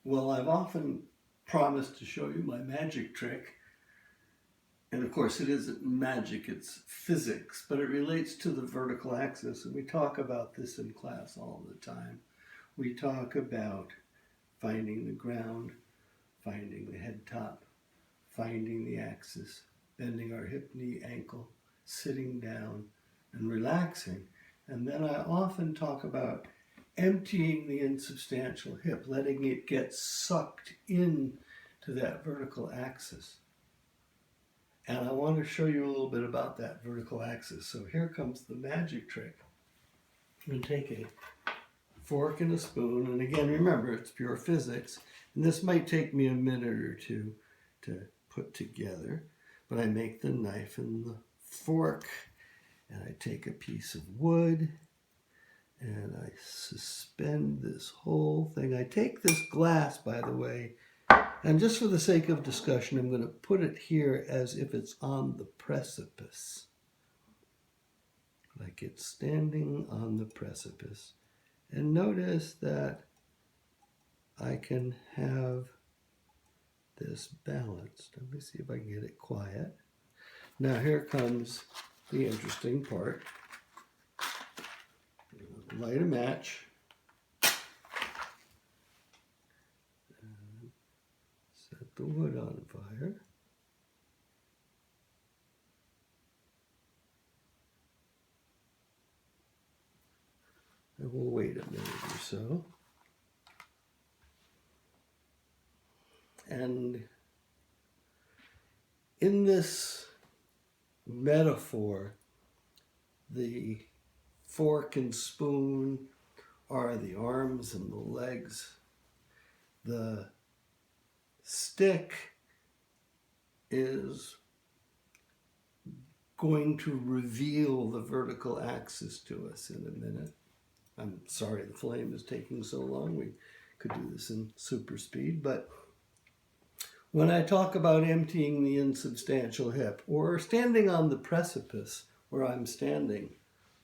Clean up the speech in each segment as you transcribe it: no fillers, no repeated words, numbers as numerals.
Well, I've often promised to show you my magic trick. And of course, it isn't magic, it's physics, but it relates to the vertical axis. And we talk about this in class all the time. We talk about finding the ground, finding the head top, finding the axis, bending our hip, knee, ankle, sitting down, and relaxing. And then I often talk about emptying the insubstantial hip, letting it get sucked in to that vertical axis. And I want to show you a little bit about that vertical axis. So here comes the magic trick. I'm going to take a fork and a spoon, and again, remember, it's pure physics. And this might take me a minute or two to put together, but I make the knife and the fork, and I take a piece of wood, and I suspend this whole thing. I take this glass, by the way, and just for the sake of discussion, I'm going to put it here as if it's on the precipice. Like it's standing on the precipice. And notice that I can have this balanced. Let me see if I can get it quiet. Now here comes the interesting part. Light a match. Set the wood on fire. And we'll wait a minute or so. And in this metaphor, the fork and spoon are the arms and the legs. The stick is going to reveal the vertical axis to us in a minute. I'm sorry the flame is taking so long. We could do this in super speed, but when I talk about emptying the insubstantial hip or standing on the precipice where I'm standing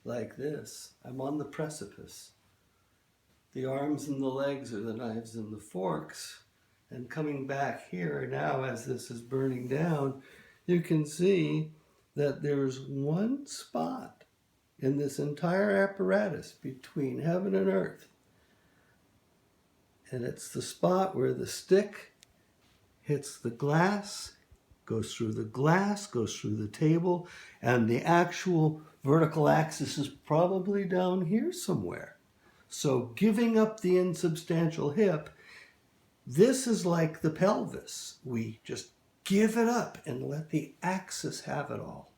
like this, I'm on the precipice. The arms and the legs are the knives and the forks. And coming back here now as this is burning down, you can see that there's one spot in this entire apparatus between heaven and earth. And it's the spot where the stick hits the glass, goes through the glass, goes through the table, and the actual vertical axis is probably down here somewhere. So giving up the insubstantial hip, this is like the pelvis. We just give it up and let the axis have it all.